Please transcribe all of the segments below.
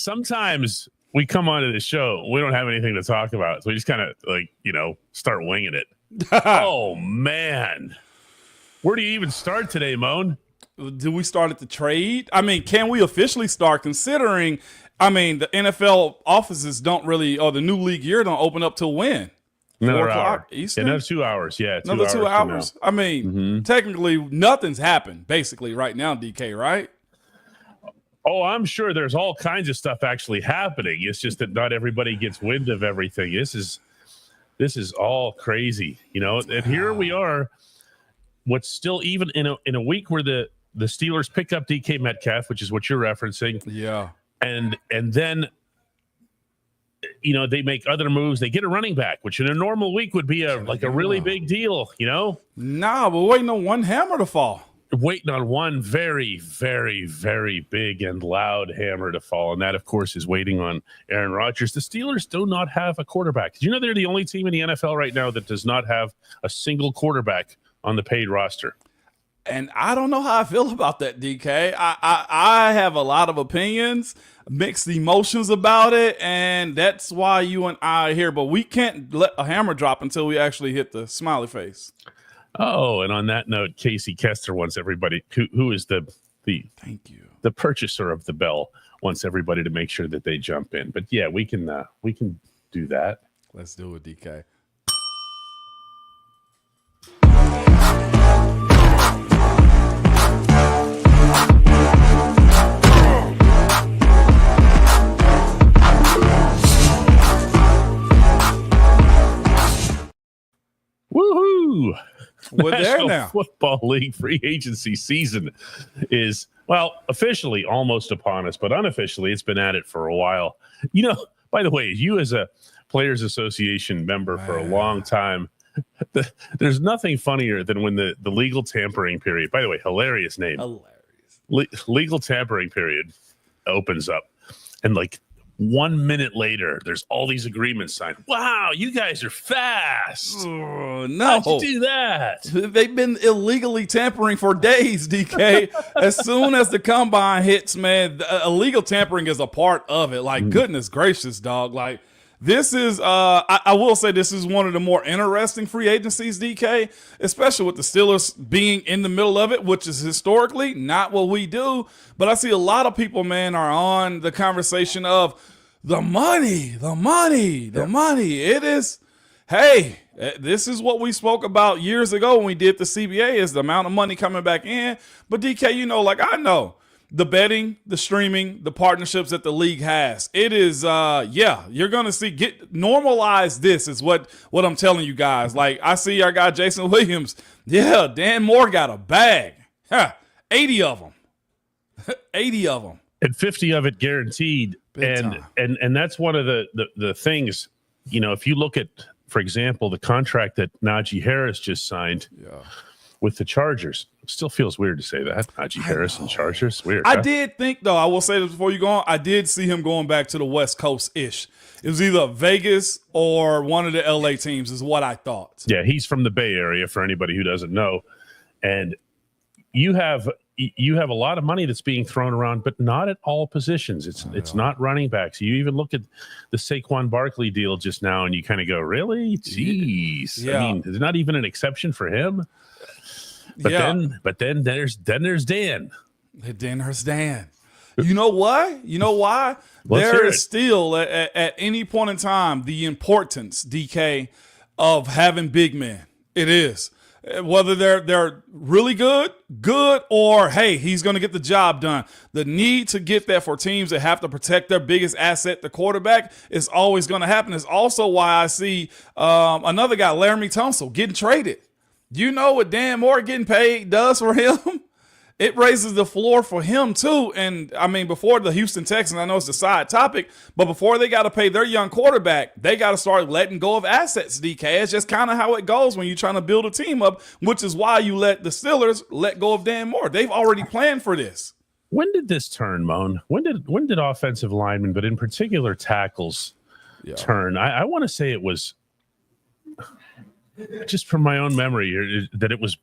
sometimes we come onto the show, we don't have anything to talk about, so we just kind of start winging it. Oh man, where do you even start today, Moan? Do we start at the trade? I mean, can we officially start considering? I mean, the NFL offices don't really, or the new league year don't open up till when? Another hour. Eastern? Another 2 hours. Yeah, another 2 hours. I mean, technically, nothing's happened basically right now, DK. Right? Oh, I'm sure there's all kinds of stuff actually happening. It's just that not everybody gets wind of everything. This is all crazy, And here we are. What's still even in a week where the Steelers pick up DK Metcalf, which is what you're referencing. Yeah. And then they make other moves. They get a running back, which in a normal week would be a really big deal, Nah, we're waiting on one hammer to fall. Waiting on one very, very, very big and loud hammer to fall. And that, of course, is waiting on Aaron Rodgers. The Steelers do not have a quarterback. Did you know they're the only team in the NFL right now that does not have a single quarterback on the paid roster? And I don't know how I feel about that, DK. I have a lot of opinions, mixed emotions about it, and that's why you and I are here. But we can't let a hammer drop until we actually hit the smiley face. Oh, and on that note, Casey Kester wants everybody who is the thank you, the purchaser of the bell, wants everybody to make sure that they jump in. But yeah, we can do that. Let's do it, DK. Woohoo! We're there National now. Football League free agency season is, officially almost upon us, but unofficially it's been at it for a while. By the way, you as a Players Association member for a long time, there's nothing funnier than when the legal tampering period, by the way, hilarious name. Legal tampering period opens up, and 1 minute later, there's all these agreements signed. Wow, you guys are fast. Oh, no. How'd you do that? They've been illegally tampering for days, DK. As soon as the combine hits, man, illegal tampering is a part of it. Goodness gracious, dog. This is, I will say this is one of the more interesting free agencies, DK, especially with the Steelers being in the middle of it, which is historically not what we do. But I see a lot of people, man, are on the conversation of the money. It is, hey, this is what we spoke about years ago when we did the CBA, is the amount of money coming back in. But DK, I know the betting, the streaming, the partnerships that the league has. It is, you're going to see, normalize this is what I'm telling you guys. I see our guy Jason Williams. Yeah, Dan Moore got a bag. 80 of them. 80 of them. And 50 of it guaranteed. And that's one of the things, if you look at, for example, the contract that Najee Harris just signed with the Chargers. Still feels weird to say that. Najee Harris and Chargers. Weird. I did think, though, I will say this before you go on, I did see him going back to the West Coast-ish. It was either Vegas or one of the LA teams is what I thought. Yeah, he's from the Bay Area, for anybody who doesn't know. And you have a lot of money that's being thrown around, but not at all positions. It's not running backs. You even look at the Saquon Barkley deal just now, and you kind of go, really? Jeez. Yeah. I mean, there's not even an exception for him. But then there's Dan. Then there's Dan. You know why? There is still at any point in time the importance, DK, of having big men. It is. Whether they're really good, or hey, he's going to get the job done. The need to get that for teams that have to protect their biggest asset, the quarterback, is always going to happen. It's also why I see another guy, Laramie Tunsil, getting traded. You know what Dan Moore getting paid does for him? It raises the floor for him, too. And, I mean, before the Houston Texans, I know it's a side topic, but before they got to pay their young quarterback, they got to start letting go of assets, DK. It's just kind of how it goes when you're trying to build a team up, which is why you let the Steelers let go of Dan Moore. They've already planned for this. When did this turn, Moan? When did offensive linemen, but in particular tackles, turn? I want to say it was just from my own memory, that it was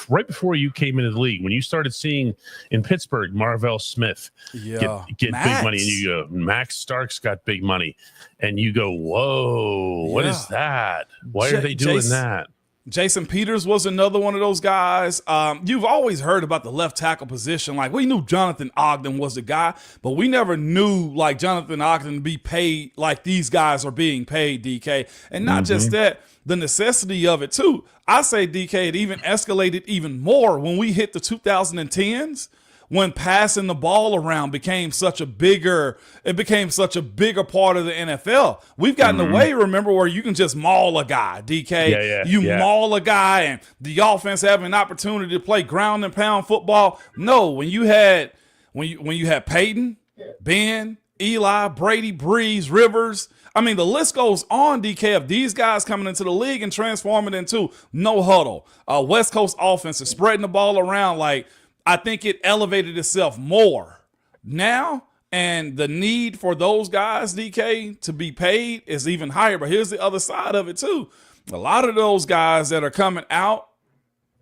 right before you came into the league, when you started seeing in Pittsburgh, Marvell Smith get big money, and you go, Max Starks got big money, and you go, whoa, what is that? Why are they doing that? Jason Peters was another one of those guys. You've always heard about the left tackle position. Like, we knew Jonathan Ogden was the guy, but we never knew like Jonathan Ogden to be paid like these guys are being paid, DK. And not just that, the necessity of it too. I say, DK, it even escalated even more when we hit the 2010s. When passing the ball around became such a bigger part of the NFL. We've gotten away, remember, where you can just maul a guy, DK. You maul a guy and the offense having an opportunity to play ground and pound football. No, when you had Peyton, Ben, Eli, Brady, Breeze, Rivers, I mean, the list goes on, DK, of these guys coming into the league and transforming into no huddle. West Coast offense is spreading the ball around. Like, I think it elevated itself more now, and the need for those guys, DK, to be paid is even higher. But here's the other side of it too. A lot of those guys that are coming out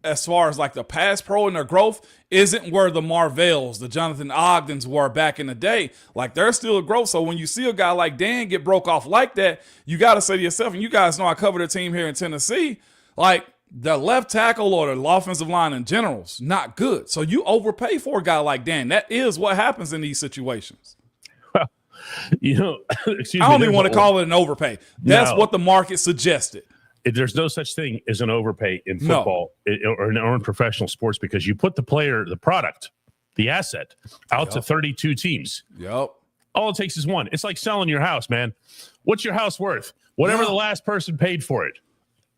as far as like the pass pro and their growth isn't where the Marvells, the Jonathan Ogdens were back in the day. Like, they're still a growth. So when you see a guy like Dan get broke off like that, you got to say to yourself, and you guys know I covered a team here in Tennessee, like, the left tackle or the offensive line in general is not good. So you overpay for a guy like Dan. That is what happens in these situations. Well, I don't even want to call it an overpay. That's what the market suggested. There's no such thing as an overpay in football or in professional sports, because you put the player, the product, the asset out to 32 teams. Yep. All it takes is one. It's like selling your house, man. What's your house worth? Whatever the last person paid for it.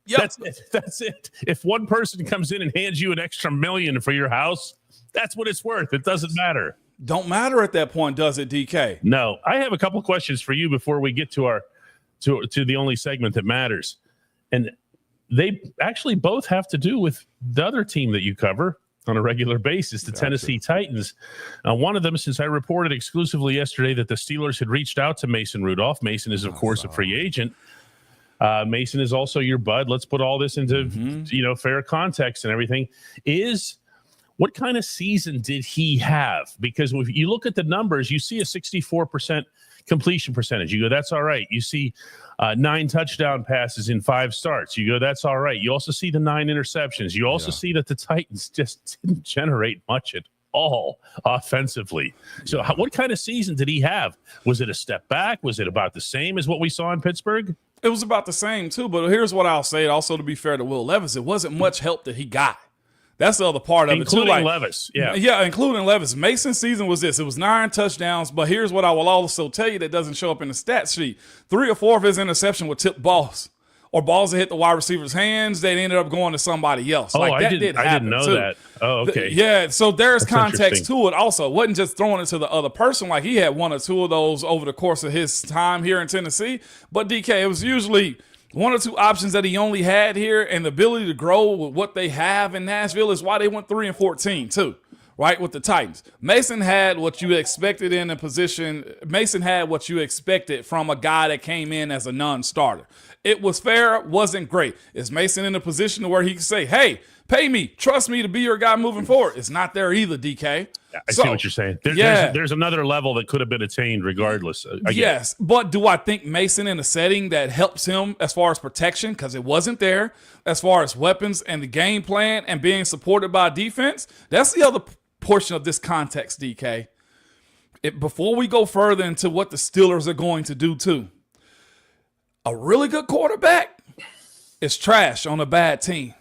Yep. That's it. If one person comes in and hands you an extra $1 million for your house, that's what it's worth. It doesn't matter. Don't matter at that point, does it, DK? No. I have a couple questions for you before we get to our to the only segment that matters. And they actually both have to do with the other team that you cover on a regular basis, the Tennessee Titans. One of them, since I reported exclusively yesterday that the Steelers had reached out to Mason Rudolph. Mason is, of course, a free agent. Mason is also your bud. Let's put all this into fair context and everything. What kind of season did he have? Because if you look at the numbers, you see a 64% completion percentage. You go, that's all right. You see 9 touchdown passes in 5 starts. You go, that's all right. You also see the 9 interceptions. You also see that the Titans just didn't generate much at all offensively. So what kind of season did he have? Was it a step back? Was it about the same as what we saw in Pittsburgh? It was about the same too, but here's what I'll say. Also, to be fair to Will Levis, it wasn't much help that he got. That's the other part of it too. Including Levis, including Levis. Mason's season was this. It was 9 touchdowns, but here's what I will also tell you that doesn't show up in the stat sheet. 3 or 4 of his interception were tipped balls, or balls that hit the wide receiver's hands that ended up going to somebody else. I didn't know that. Oh, okay. So there's context to it also. It wasn't just throwing it to the other person. Like, he had 1 or 2 of those over the course of his time here in Tennessee. But DK, it was usually 1 or 2 options that he only had here, and the ability to grow with what they have in Nashville is why they went 3-14 too. Right, with the Titans. Mason had what you expected in a position. Mason had what you expected from a guy that came in as a non-starter. It was fair, wasn't great. Is Mason in a position where he can say, hey, pay me, trust me to be your guy moving forward? It's not there either, DK. I see what you're saying. There's another level that could have been attained regardless. Yes, but do I think Mason in a setting that helps him as far as protection, because it wasn't there, as far as weapons and the game plan and being supported by defense? That's the other portion of this context, DK. Before we go further into what the Steelers are going to do too, a really good quarterback is trash on a bad team.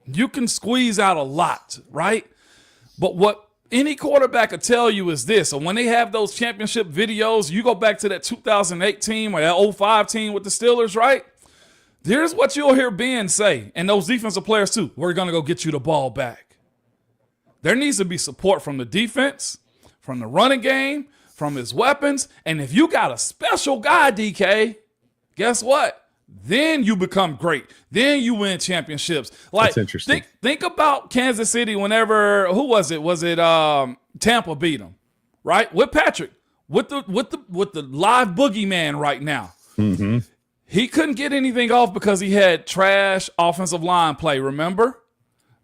You can squeeze out a lot, right? But what any quarterback will tell you is this. And when they have those championship videos, you go back to that 2008 team or that 05 team with the Steelers, right? Here's what you'll hear Ben say, and those defensive players too. We're going to go get you the ball back. There needs to be support from the defense, from the running game, from his weapons. And if you got a special guy, DK, guess what? Then you become great. Then you win championships. Like, that's interesting. Think about Kansas City whenever, who was it? Was it Tampa beat them, right? With Patrick, with the live boogeyman right now. Mm-hmm. He couldn't get anything off because he had trash offensive line play. Remember,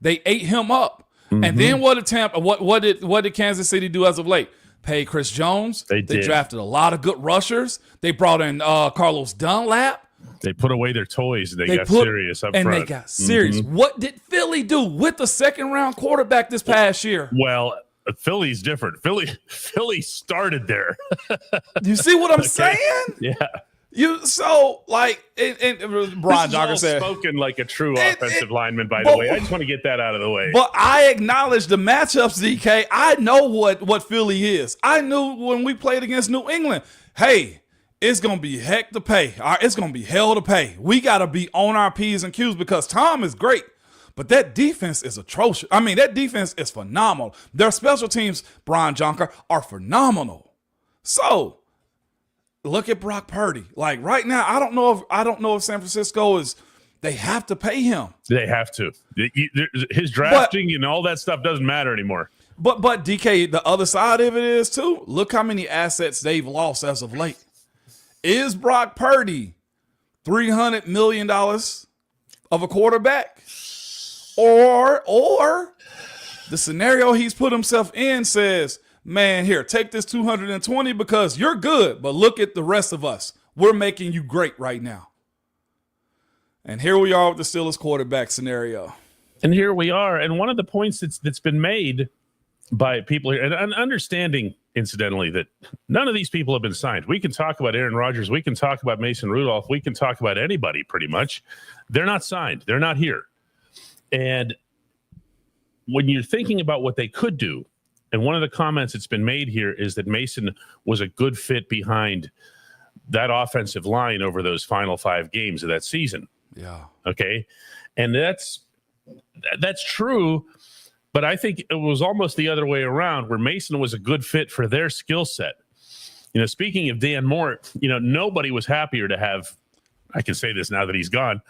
they ate him up. Mm-hmm. And then what did Kansas City do as of late? Pay Chris Jones. They drafted a lot of good rushers. They brought in Carlos Dunlap. They put away their toys and they got serious up front. And they got serious. Mm-hmm. What did Philly do with the second-round quarterback this past year? Well, Philly's different. Philly started there. You see what I'm saying? Yeah. And Brian Jocker said, spoken like a true offensive lineman, by the way. I just want to get that out of the way. But I acknowledge the matchups, DK. I know what Philly is. I knew when we played against New England, hey, it's going to be heck to pay. It's going to be hell to pay. We got to be on our P's and Q's because Tom is great, but that defense is atrocious. I mean, that defense is phenomenal. Their special teams, Brian Jocker, are phenomenal. So look at Brock Purdy. Like right now, I don't know if San Francisco is. They have to pay him. They have to. His drafting and all that stuff doesn't matter anymore. But DK, the other side of it is too. Look how many assets they've lost as of late. Is Brock Purdy $300 million of a quarterback, or the scenario he's put himself in says, man, here, take this 220 because you're good, but look at the rest of us. We're making you great right now. And here we are with the Steelers quarterback scenario. And here we are. And one of the points that's been made by people here, and understanding, incidentally, that none of these people have been signed. We can talk about Aaron Rodgers. We can talk about Mason Rudolph. We can talk about anybody pretty much. They're not signed. They're not here. And when you're thinking about what they could do, and one of the comments that's been made here is that Mason was a good fit behind that offensive line over those final 5 games of that season. Yeah. Okay. And that's true. But I think it was almost the other way around, where Mason was a good fit for their skill set. Speaking of Dan Moore, nobody was happier to have, I can say this now that he's gone,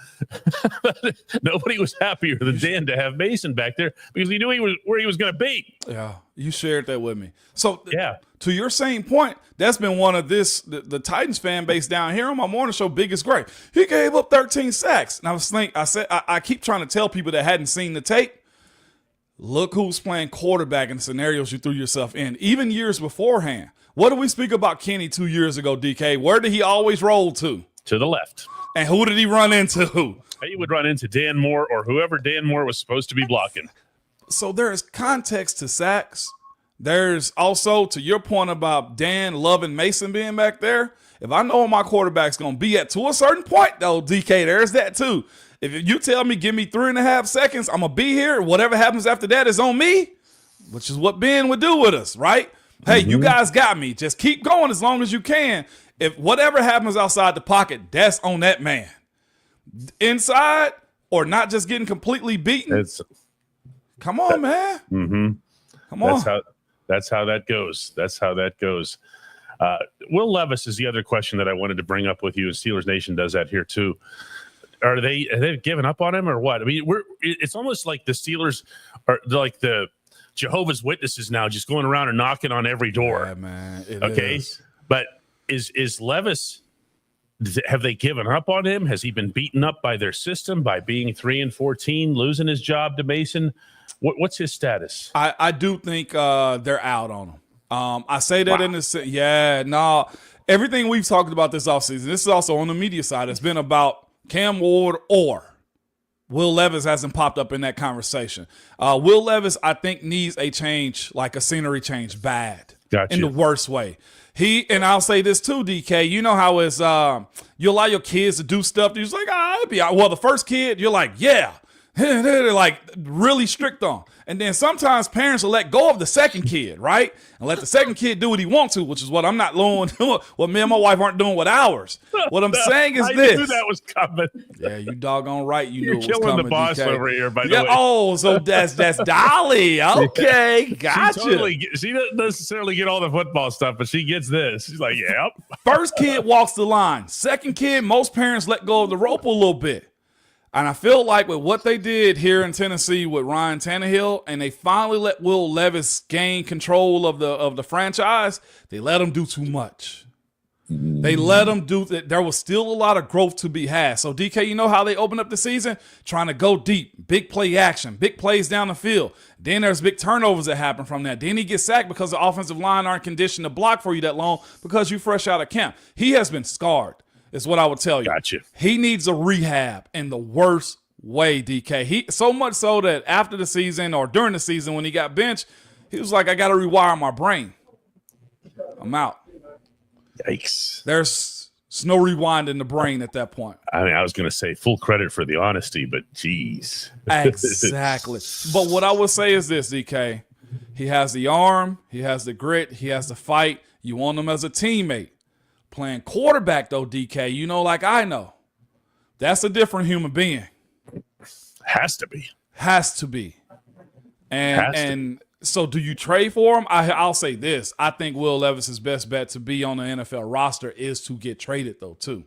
nobody was happier than Dan to have Mason back there because he knew where he was going to be. Yeah, you shared that with me. So yeah, to your same point, that's been one of the Titans fan base down here on my morning show, biggest great. He gave up 13 sacks. And I keep trying to tell people that hadn't seen the tape, look who's playing quarterback in the scenarios you threw yourself in, even years beforehand. What did we speak about Kenny 2 years ago, DK? Where did he always roll to? To the left. And who did he run into? He would run into Dan Moore or whoever Dan Moore was supposed to be blocking. So there is context to sacks. There's also, to your point about Dan loving Mason being back there, if I know where my quarterback's going to be at to a certain point, though, DK, there's that too. If you tell me, give me 3.5 seconds, I'm going to be here. Whatever happens after that is on me, which is what Ben would do with us, right? Hey, you guys got me. Just keep going as long as you can. If whatever happens outside the pocket, that's on that man. Inside or not just getting completely beaten. Come on, man. Mm-hmm. Come on. That's how that goes. That's how that goes. Will Levis is the other question that I wanted to bring up with you, and Steelers Nation does that here too. Are they giving up on him or what? I mean, it's almost like the Steelers are like the Jehovah's Witnesses now, just going around and knocking on every door. Yeah, man. Okay. But is Levis, have they given up on him? Has he been beaten up by their system by being 3-14, losing his job to Mason? What's his status? I do think they're out on him. I say that in the everything we've talked about this offseason, this is also on the media side, it's been about Cam Ward or Will Levis hasn't popped up in that conversation. Will Levis, I think, needs a change, like a scenery change, bad. Gotcha. In the worst way. And I'll say this too, DK. You know how it's you allow your kids to do stuff. You're just like, it'll be out. Well, the first kid, you're like, yeah. They're like really strict on. And then sometimes parents will let go of the second kid, right? And let the second kid do what he wants to, which is what I'm not doing, what me and my wife aren't doing with ours. What I'm saying is this. I knew that was coming. Yeah, you doggone right. You're knew it was killing coming, the boss DK. over here, by the way. Oh, so that's Dolly. Okay, gotcha. She doesn't necessarily get all the football stuff, but she gets this. She's like, yep. First kid walks the line. Second kid, most parents let go of the rope a little bit. And I feel like with what they did here in Tennessee with Ryan Tannehill, and they finally let Will Levis gain control of the franchise, they let him do too much. They let him do that. There was still a lot of growth to be had. So, DK, you know how they open up the season? Trying to go deep, big play action, big plays down the field. Then there's big turnovers that happen from that. Then he gets sacked because the offensive line aren't conditioned to block for you that long because you're fresh out of camp. He has been scarred, is what I would tell you. Gotcha. He needs a rehab in the worst way, DK. He so much so that after the season or during the season when he got benched, he was like, I got to rewire my brain. I'm out. Yikes. There's no rewind in the brain at that point. I mean, I was going to say full credit for the honesty, but geez. Exactly. But what I would say is this, DK. He has the arm. He has the grit. He has the fight. You want him as a teammate. Playing quarterback, though, DK, you know, like I know, that's a different human being. Has to be. Has to be. And so do you trade for him? I'll say this. I think Will Levis's best bet to be on the NFL roster is to get traded, though, too.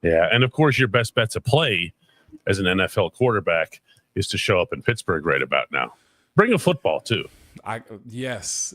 Yeah, and of course your best bet to play as an NFL quarterback is to show up in Pittsburgh right about now. Bring a football, too. Yes.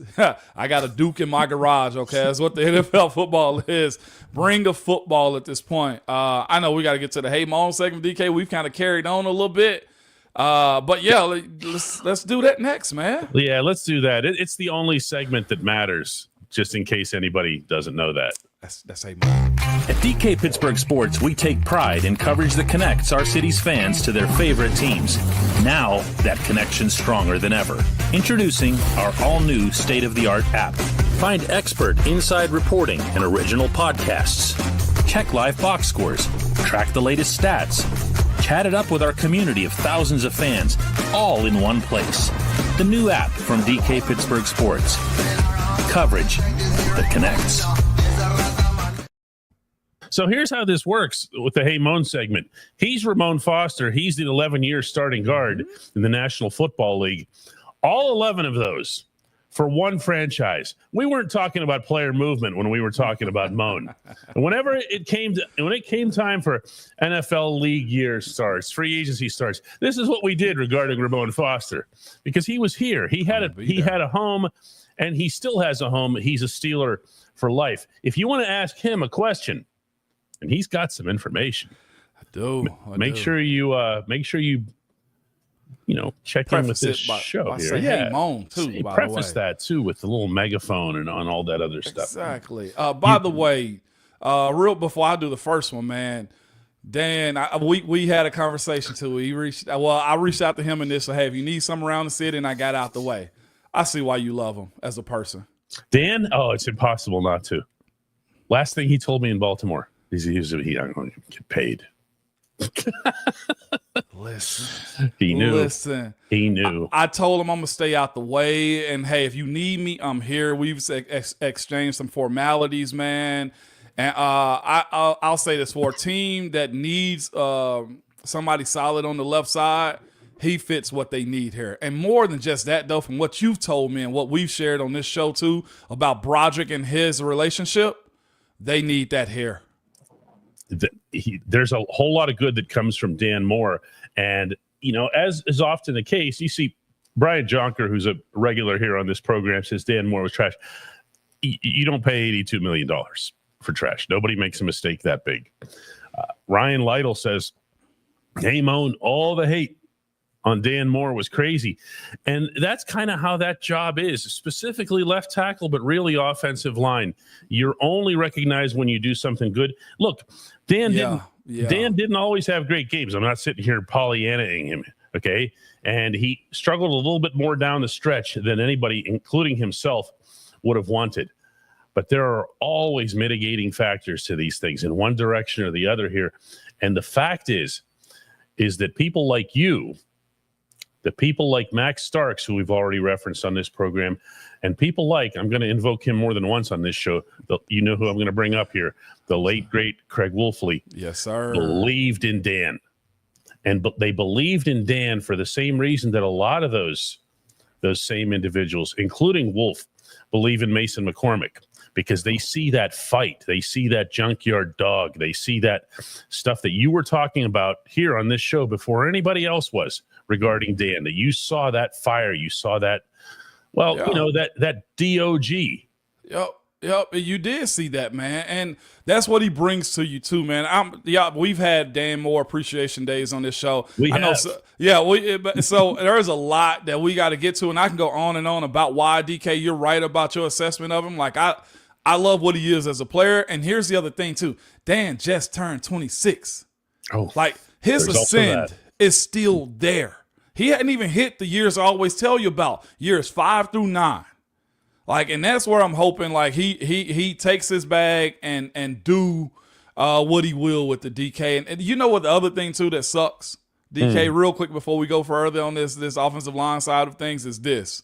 I got a Duke in my garage, okay? That's what the NFL football is. Bring a football at this point. I know we got to get to the Hey Mom segment, DK. We've kind of carried on a little bit. But yeah, let's do that next, man. Yeah, let's do that. It's the only segment that matters, just in case anybody doesn't know that. That's Hey Mom. At DK Pittsburgh Sports, we take pride in coverage that connects our city's fans to their favorite teams. Now, that connection's stronger than ever. Introducing our all-new state-of-the-art app. Find expert inside reporting and original podcasts. Check live box scores. Track the latest stats. Chat it up with our community of thousands of fans, all in one place. The new app from DK Pittsburgh Sports. Coverage that connects. So here's how this works with the Hey Moan segment. He's Ramon Foster. He's the 11-year starting guard in the National Football League. All 11 of those for one franchise. We weren't talking about player movement when we were talking about Moan. And when it came time for NFL league year starts, free agency starts, this is what we did regarding Ramon Foster, because he was here. He had a home, and he still has a home. He's a Steeler for life. If you want to ask him a question, and he's got some information, Make sure you check in with this show here. Hey Moan too. Preface that too with the little megaphone and on all that other stuff. Exactly. By the way, real before I do the first one, man, Dan, we had a conversation too. I reached out to him initially. Hey, if you need something around the city, and I got out the way. I see why you love him as a person. Dan, it's impossible not to. Last thing he told me in Baltimore is I'm going to get paid. Listen. He knew. Listen. He knew. I told him I'm going to stay out the way. And, hey, if you need me, I'm here. We've exchanged some formalities, man. And I'll say this, for a team that needs somebody solid on the left side, he fits what they need here. And more than just that, though, from what you've told me and what we've shared on this show, too, about Broderick and his relationship, they need that here. There's a whole lot of good that comes from Dan Moore. And, as is often the case, you see Brian Jonker, who's a regular here on this program, says Dan Moore was trash. You don't pay $82 million for trash. Nobody makes a mistake that big. Ryan Lytle says, hey, Moan, all the hate on Dan Moore was crazy. And that's kind of how that job is, specifically left tackle, but really offensive line. You're only recognized when you do something good. Look, Dan didn't always have great games. I'm not sitting here Pollyannaing him, okay? And he struggled a little bit more down the stretch than anybody, including himself, would have wanted. But there are always mitigating factors to these things in one direction or the other here. And the fact is that people like you, the people like Max Starks, who we've already referenced on this program, and people like, I'm going to invoke him more than once on this show, you know who I'm going to bring up here, the late, great Craig Wolfley. Yes, sir. Believed in Dan. And they believed in Dan for the same reason that a lot of those same individuals, including Wolf, believe in Mason McCormick, because they see that fight. They see that junkyard dog. They see that stuff that you were talking about here on this show before anybody else was regarding Dan, that you saw that fire. You saw that, that DOG. Yep. Yep, you did see that, man, and that's what he brings to you too, man. We've had Dan Moore appreciation days on this show. We I know, have. so there's a lot that we got to get to, and I can go on and on about why DK. You're right about your assessment of him. Like I love what he is as a player, and here's the other thing too. Dan just turned 26. Oh, like his there's also ascend that. is still there. He hadn't even hit the years I always tell you about, years 5 through 9. Like, and that's where I'm hoping, like, he takes his bag and do what he will with the DK. And you know what the other thing, too, that sucks? DK, real quick before we go further on this offensive line side of things is this.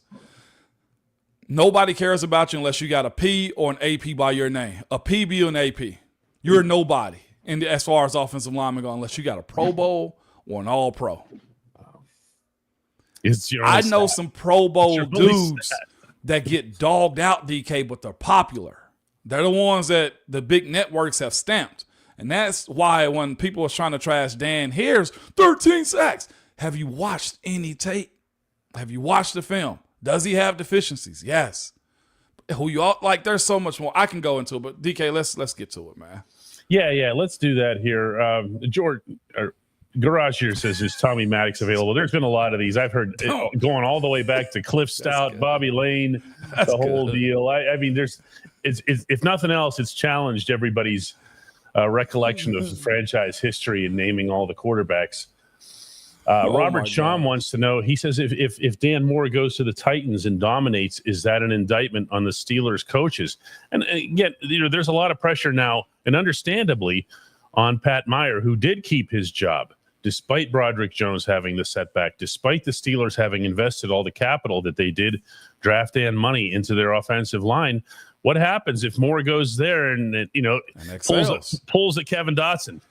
Nobody cares about you unless you got a P or an AP by your name. A PB or an AP. You're nobody as far as offensive linemen go unless you got a Pro Bowl or an All-Pro. I know some Pro Bowl dudes that get dogged out, DK, but they're popular. They're the ones that the big networks have stamped. And that's why when people are trying to trash Dan, here's 13 sacks. Have you watched any tape? Have you watched the film? Does he have deficiencies? Yes. Who you all like? There's so much more I can go into, but DK, let's get to it, man. Yeah, let's do that here. George. Garage here says, is Tommy Maddox available? There's been a lot of these. I've heard it going all the way back to Cliff Stout, Bobby Lane, the whole deal. I mean, it's if nothing else, it's challenged everybody's recollection of the franchise history and naming all the quarterbacks. Robert Sham wants to know, he says, if Dan Moore goes to the Titans and dominates, is that an indictment on the Steelers coaches? And again, there's a lot of pressure now, and understandably, on Pat Meyer, who did keep his job despite Broderick Jones having the setback, despite the Steelers having invested all the capital that they did, draft and money into their offensive line. What happens if Moore goes there and pulls at Kevin Dotson?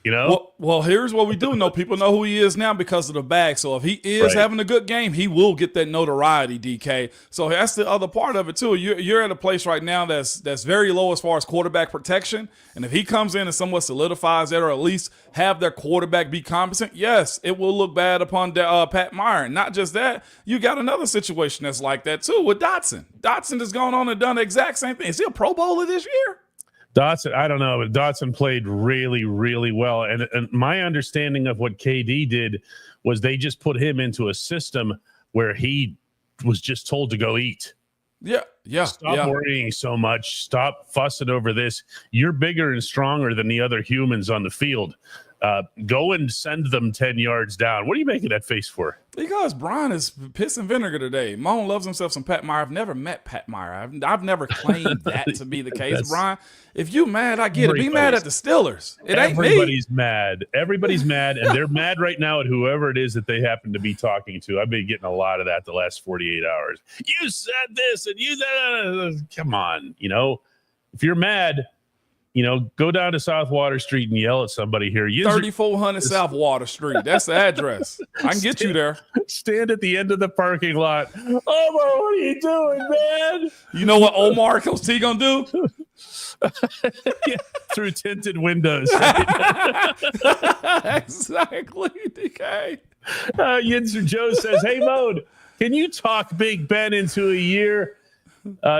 Well, here's what we do know. People know who he is now because of the bag. So if he is having a good game, he will get that notoriety, DK. So that's the other part of it too. You're at a place right now that's very low as far as quarterback protection. And if he comes in and somewhat solidifies that, or at least have their quarterback be competent, yes, it will look bad upon Pat Meyer. And not just that, you got another situation that's like that too with Dotson. Dotson has gone on and done the exact same thing. Is he a Pro Bowler this year? Dotson, I don't know, but Dotson played really, really well. And my understanding of what KD did was they just put him into a system where he was just told to go eat. Stop worrying so much. Stop fussing over this. You're bigger and stronger than the other humans on the field. Go and send them 10 yards down. What are you making that face for? Because Brian is piss and vinegar today. Moan loves himself some Pat Meyer. I've never met Pat Meyer. I've never claimed that to be the case, Brian. If you mad, I get it. Be mad at the Steelers. It ain't me. Everybody's mad. Everybody's mad, and they're mad right now at whoever it is that they happen to be talking to. I've been getting a lot of that the last 48 hours. You said this, and you said that. Come on, if you're mad, go down to South Water Street and yell at somebody here. 3400 South Water Street. That's the address. I can get you there. Stand at the end of the parking lot. Omar, what are you doing, man? You know what Omar Coach T gonna do? Through tinted windows. Exactly, DK. Yinzer Joe says, hey, Mode, can you talk Big Ben into a year?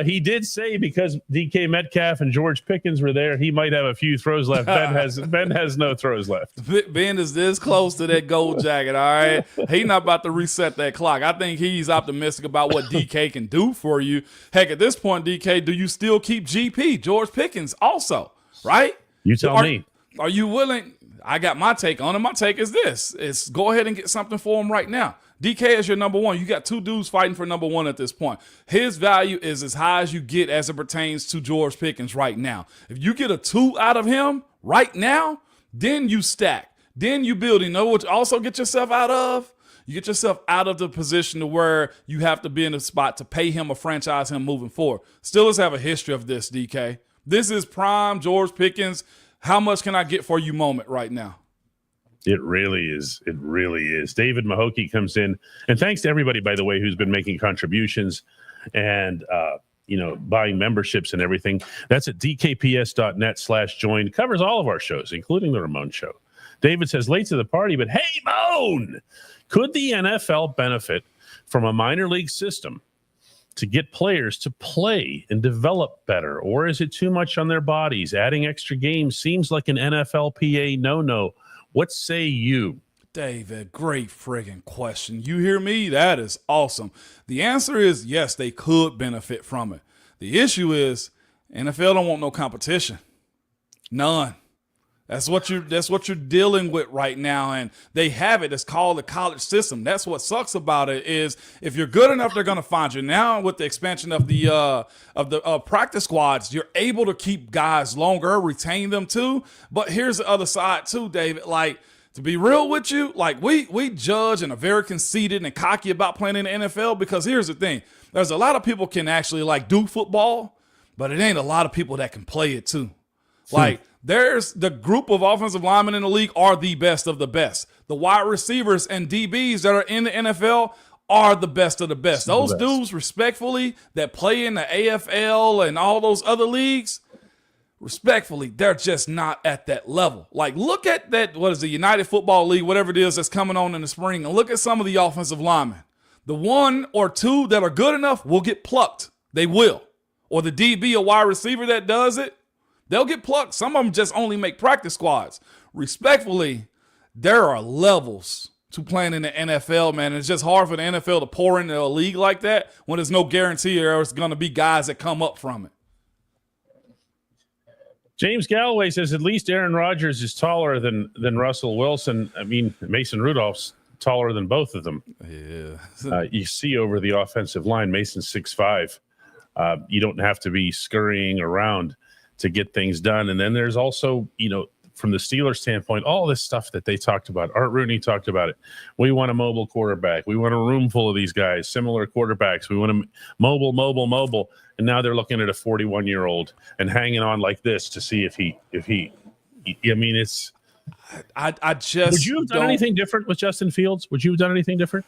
He did say because DK Metcalf and George Pickens were there, he might have a few throws left. Ben has no throws left. Ben is this close to that gold jacket, all right? He not about to reset that clock. I think he's optimistic about what DK can do for you. Heck, at this point, DK, do you still keep GP, George Pickens also, right? You tell me. Are you willing? I got my take on it. My take is this. It's go ahead and get something for him right now. DK is your number one. You got two dudes fighting for number one at this point. His value is as high as you get as it pertains to George Pickens right now. If you get a 2 out of him right now, then you stack. Then you build. You know what you also get yourself out of? You get yourself out of the position to where you have to be in a spot to pay him or franchise him moving forward. Steelers have a history of this, DK. This is prime George Pickens. How much can I get for you moment right now? It really is. It really is. David Mahokey comes in, and thanks to everybody, by the way, who's been making contributions and, buying memberships and everything. That's at dkps.net/join. Covers all of our shows, including the Ramon Show. David says, late to the party, but hey, Moan, could the NFL benefit from a minor league system to get players to play and develop better? Or is it too much on their bodies? Adding extra games seems like an NFLPA no-no. What say you? David, great friggin' question. You hear me? That is awesome. The answer is yes, they could benefit from it. The issue is NFL don't want no competition. None. That's what you're dealing with right now, and they have it. It's called the college system. That's what sucks about it is if you're good enough, they're gonna find you. Now with the expansion of the practice squads, you're able to keep guys longer, retain them too. But here's the other side too, David. Like, to be real with you, like we judge and are very conceited and cocky about playing in the NFL because here's the thing: there's a lot of people can actually like do football, but it ain't a lot of people that can play it too. Like. There's the group of offensive linemen in the league are the best of the best. The wide receivers and DBs that are in the NFL are the best of the best. Those dudes, respectfully, that play in the AFL and all those other leagues, respectfully, they're just not at that level. Like, look at that, what is the United Football League, whatever it is that's coming on in the spring, and look at some of the offensive linemen. The one or two that are good enough will get plucked. They will. Or the DB or wide receiver that does it, they'll get plucked. Some of them just only make practice squads. Respectfully, there are levels to playing in the NFL, man. It's just hard for the NFL to pour into a league like that when there's no guarantee there's going to be guys that come up from it. James Galloway says at least Aaron Rodgers is taller than Russell Wilson. I mean, Mason Rudolph's taller than both of them. Yeah. You see over the offensive line, Mason's 6'5". You don't have to be scurrying around to get things done. And then there's also, from the Steelers standpoint, all this stuff that they talked about. Art Rooney talked about it. We want a mobile quarterback. We want a room full of these guys, similar quarterbacks. We want a mobile. And now they're looking at a 41-year-old and hanging on like this to see if he I mean, it's. I just. Would you have done anything different with Justin Fields? Would you have done anything different?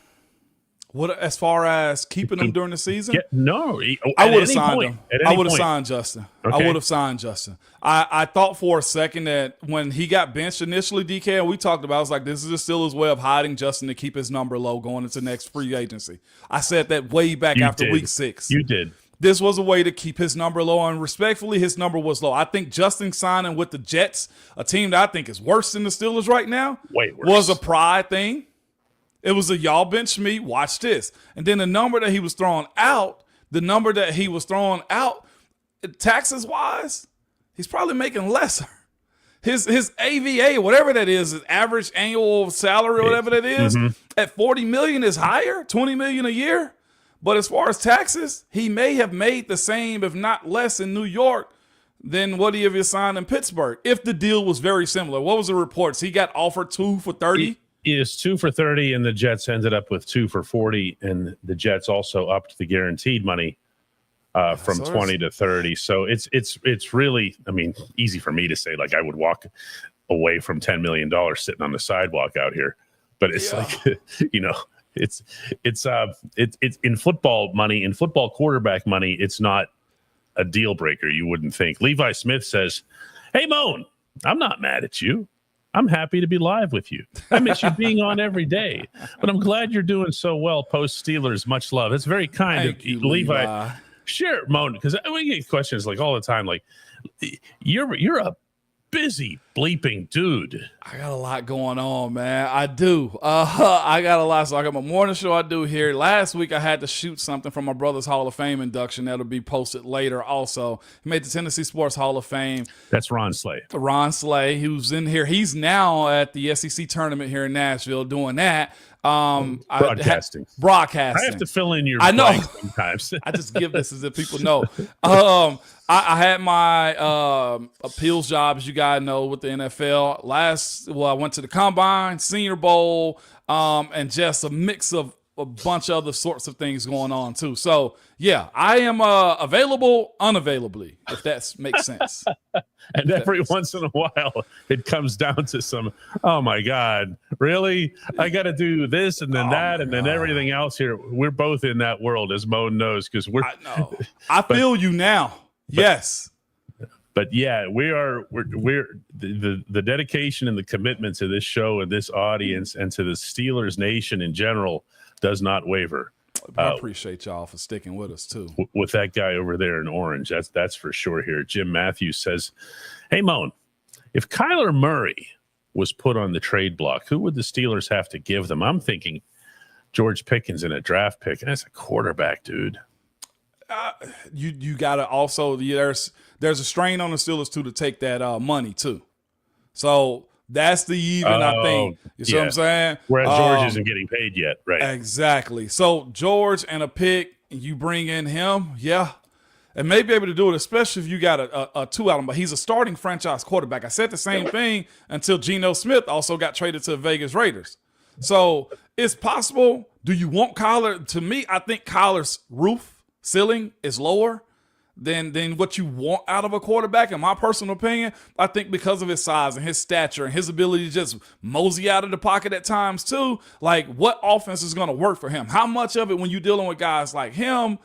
What, as far as keeping him during the season? No. I would have signed him. I would have point. signed Justin. Okay. I would have signed Justin. I thought for a second that when he got benched initially, DK, and we talked about it, I was like, this is still his way of hiding Justin to keep his number low going into next free agency. I said that way back after week 6. You did. This was a way to keep his number low, and respectfully, his number was low. I think Justin signing with the Jets, a team that I think is worse than the Steelers right now, Way worse. was a pride thing. It was a y'all bench me, watch this. And then the number that he was throwing out, taxes-wise, he's probably making lesser. His AVA, whatever that is, his average annual salary or whatever that is, at $40 million is higher, $20 million a year. But as far as taxes, he may have made the same, if not less, in New York than what he have signed in Pittsburgh, if the deal was very similar. What was the reports? He got offered 2 for $30? Is 2 for $30, and the Jets ended up with 2 for $40, and the Jets also upped the guaranteed money from 20 to 30. So it's really, I mean, easy for me to say, like, I would walk away from $10 million sitting on the sidewalk out here, but it's like, it's in football money, in football quarterback money, it's not a deal breaker. You wouldn't think. Levi Smith says, "Hey, Moan, I'm not mad at you. I'm happy to be live with you. I miss you being on every day, but I'm glad you're doing so well post Steelers. Much love." It's very kind of you, Levi. Sure, Moan, because we get questions like all the time, like you're a busy bleeping dude. I got a lot going on, man. I do. I got a lot. So I got my morning show I do here. Last week I had to shoot something from my brother's Hall of Fame induction that'll be posted later also. He made the Tennessee Sports Hall of Fame. That's Ron Slay. Ron Slay, who's in here. He's now at the SEC tournament here in Nashville doing that. Broadcasting. Broadcasting. I have to fill in your I know sometimes. I just give this as if people know. I had my appeals job, as you guys know, with the NFL. I went to the Combine, Senior Bowl, and just a mix of a bunch of other sorts of things going on too. So yeah, I am available unavailably, if that makes sense. And every once in a while, it comes down to some, oh my God, really? I got to do this and then that and then everything else here. We're both in that world, as Mo knows, because we're. I know. I feel you now. Yes. But yeah, we're the dedication and the commitment to this show and this audience and to the Steelers Nation in general does not waver. I appreciate y'all for sticking with us too. With that guy over there in orange, that's for sure here. Jim Matthews says, hey, Moan, if Kyler Murray was put on the trade block, who would the Steelers have to give them? I'm thinking George Pickens in a draft pick, and that's a quarterback, dude. You got to also, there's a strain on the Steelers too to take that money too. So that's the even, I think. You see what I'm saying? Whereas George isn't getting paid yet, right? Exactly. So George and a pick, you bring in him, and may be able to do it, especially if you got a two out. But he's a starting franchise quarterback. I said the same thing until Geno Smith also got traded to the Vegas Raiders. So it's possible. Do you want Kyler? To me, I think Kyler's ceiling is lower than what you want out of a quarterback. In my personal opinion, I think because of his size and his stature and his ability to just mosey out of the pocket at times too, like what offense is going to work for him? How much of it when you're dealing with guys like him,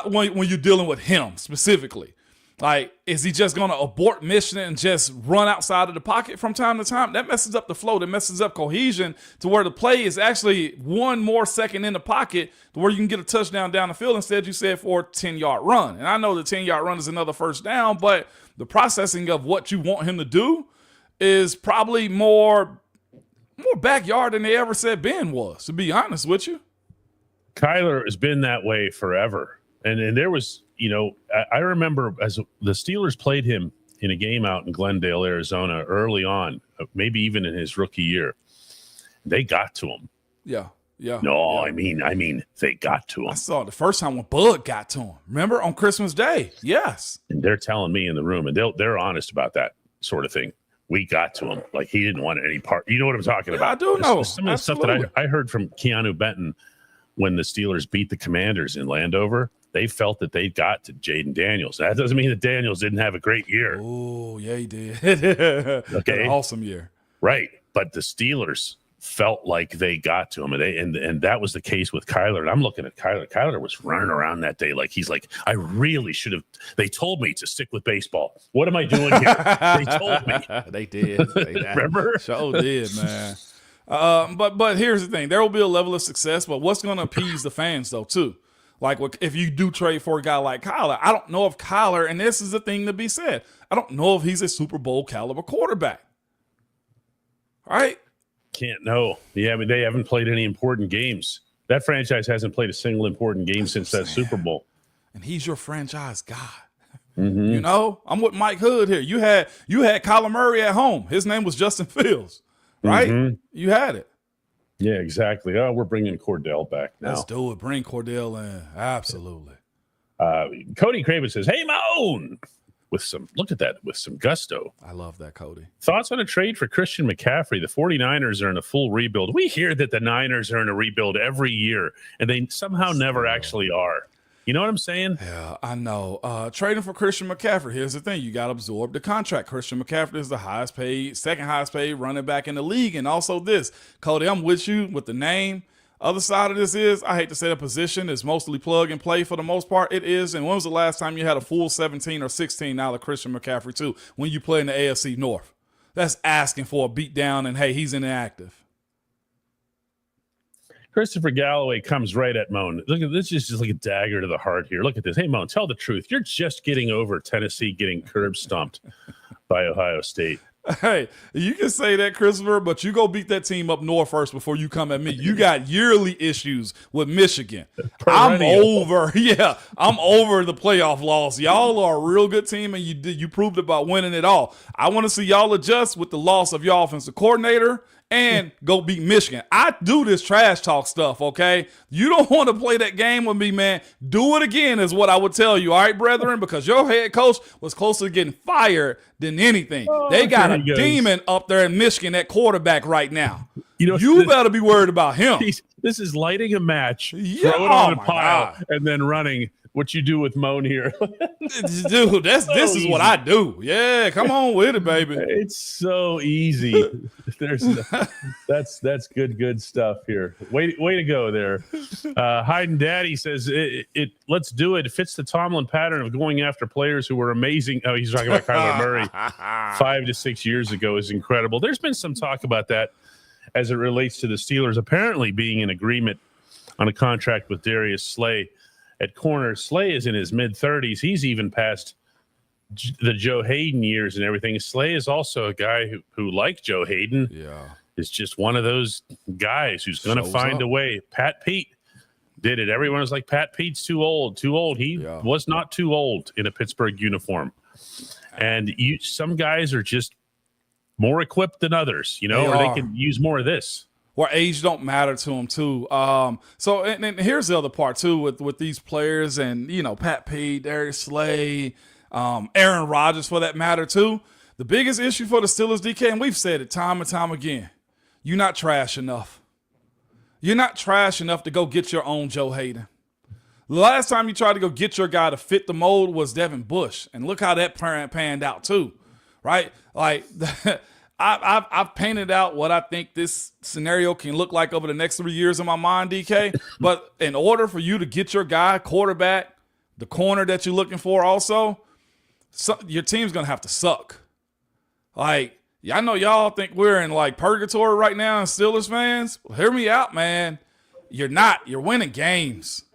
when you're dealing with him specifically, like, is he just going to abort mission and just run outside of the pocket from time to time? That messes up the flow. That messes up cohesion to where the play is actually one more second in the pocket to where you can get a touchdown down the field. Instead, you said for a 10-yard run. And I know the 10-yard run is another first down, but the processing of what you want him to do is probably more backyard than they ever said Ben was, to be honest with you. Kyler has been that way forever. And there was, I remember as the Steelers played him in a game out in Glendale, Arizona, early on, maybe even in his rookie year. They got to him. Yeah. No, I mean, they got to him. I saw it the first time when Bud got to him. Remember on Christmas Day? Yes. And they're telling me in the room, and they're honest about that sort of thing. We got to him. Like, he didn't want any part. You know what I'm talking about? I do know. Some of the stuff that I heard from Keanu Benton when the Steelers beat the Commanders in Landover. They felt that they got to Jaden Daniels. That doesn't mean that Daniels didn't have a great year. Oh, yeah, he did. Okay. An awesome year. Right. But the Steelers felt like they got to him. And that was the case with Kyler. And I'm looking at Kyler. Kyler was running around that day like he's like, I really should have. They told me to stick with baseball. What am I doing here? They told me. They did. Remember? Sure did, man. But here's the thing. There will be a level of success, but what's going to appease the fans, though, too? Like, if you do trade for a guy like Kyler, I don't know if Kyler, and this is the thing to be said, I don't know if he's a Super Bowl caliber quarterback. All right? Can't know. Yeah, I mean, they haven't played any important games. That franchise hasn't played a single important game since that Super Bowl. And he's your franchise guy. Mm-hmm. I'm with Mike Hood here. You had Kyler Murray at home. His name was Justin Fields, right? Mm-hmm. You had it. Yeah, exactly. Oh, we're bringing Cordell back now. Let's do it. Bring Cordell in. Absolutely. Cody Craven says, hey, Moan, with some gusto. I love that, Cody. Thoughts on a trade for Christian McCaffrey? The 49ers are in a full rebuild. We hear that the Niners are in a rebuild every year, and they somehow never actually are. You know what I'm saying? Yeah, I know. Trading for Christian McCaffrey, here's the thing. You got to absorb the contract. Christian McCaffrey is the second highest paid running back in the league. And also this, Cody, I'm with you with the name. Other side of this is, I hate to say the position is mostly plug and play for the most part. It is. And when was the last time you had a full 17 or 16 Christian McCaffrey too when you play in the AFC North? That's asking for a beat down and, hey, he's inactive. Christopher Galloway comes right at Moan. Look at this, is just like a dagger to the heart here. Look at this. Hey, Moan, tell the truth. You're just getting over Tennessee getting curb stomped by Ohio State. Hey, you can say that, Christopher, but you go beat that team up north first before you come at me. You got yearly issues with Michigan. I'm over the playoff loss. Y'all are a real good team, and you proved it by winning it all. I want to see y'all adjust with the loss of your offensive coordinator and go beat Michigan. I do this trash talk stuff, okay? You don't want to play that game with me, man. Do it again is what I would tell you, all right, brethren? Because your head coach was closer to getting fired than anything. They got a demon up there in Michigan at quarterback right now. You better be worried about him. This is lighting a match, throw it on a pile, and then running. What you do with Moan here. Dude, this is what I do. Yeah, come on with it, baby. It's so easy. That's good stuff here. Way to go there. Hayden Daddy says it let's do it. It fits the Tomlin pattern of going after players who were amazing. Oh, he's talking about Kyler Murray 5 to 6 years ago is incredible. There's been some talk about that as it relates to the Steelers apparently being in agreement on a contract with Darius Slay at corner. Slay is in his mid-30s. He's even past the Joe Hayden years and everything. Slay is also a guy who like Joe Hayden, is just one of those guys who's going to find a way. Pat Pete did it. Everyone was like, Pat Pete's too old. He was not too old in a Pittsburgh uniform. And some guys are just more equipped than others, or they can use more of this. Or age don't matter to them too. So and here's the other part too with these players and Pat Pete, Darius Slay, Aaron Rodgers for that matter too. The biggest issue for the Steelers, DK, and we've said it time and time again, you're not trash enough. You're not trash enough to go get your own Joe Hayden. The last time you tried to go get your guy to fit the mold was Devin Bush, and look how that panned out too, right? Like I've painted out what I think this scenario can look like over the next 3 years in my mind, DK. But in order for you to get your guy, quarterback, the corner that you're looking for also, your team's going to have to suck. Like, I know y'all think we're in like purgatory right now as Steelers fans. Well, hear me out, man. You're not. You're winning games,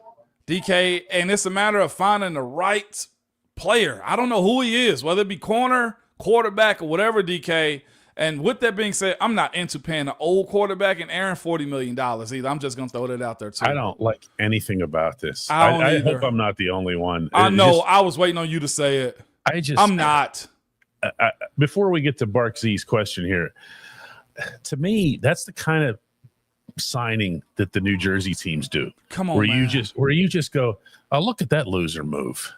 DK. And it's a matter of finding the right player. I don't know who he is, whether it be corner, quarterback, or whatever, DK. And with that being said, I'm not into paying an old quarterback and Aaron $40 million either. I'm just going to throw that out there too. I don't like anything about this. I hope I'm not the only one. I know. I was waiting on you to say it. I'm not. Before we get to Bark Z's question here, to me, that's the kind of signing that the New Jersey teams do. Come on, where man. you just go, oh, look at that loser move.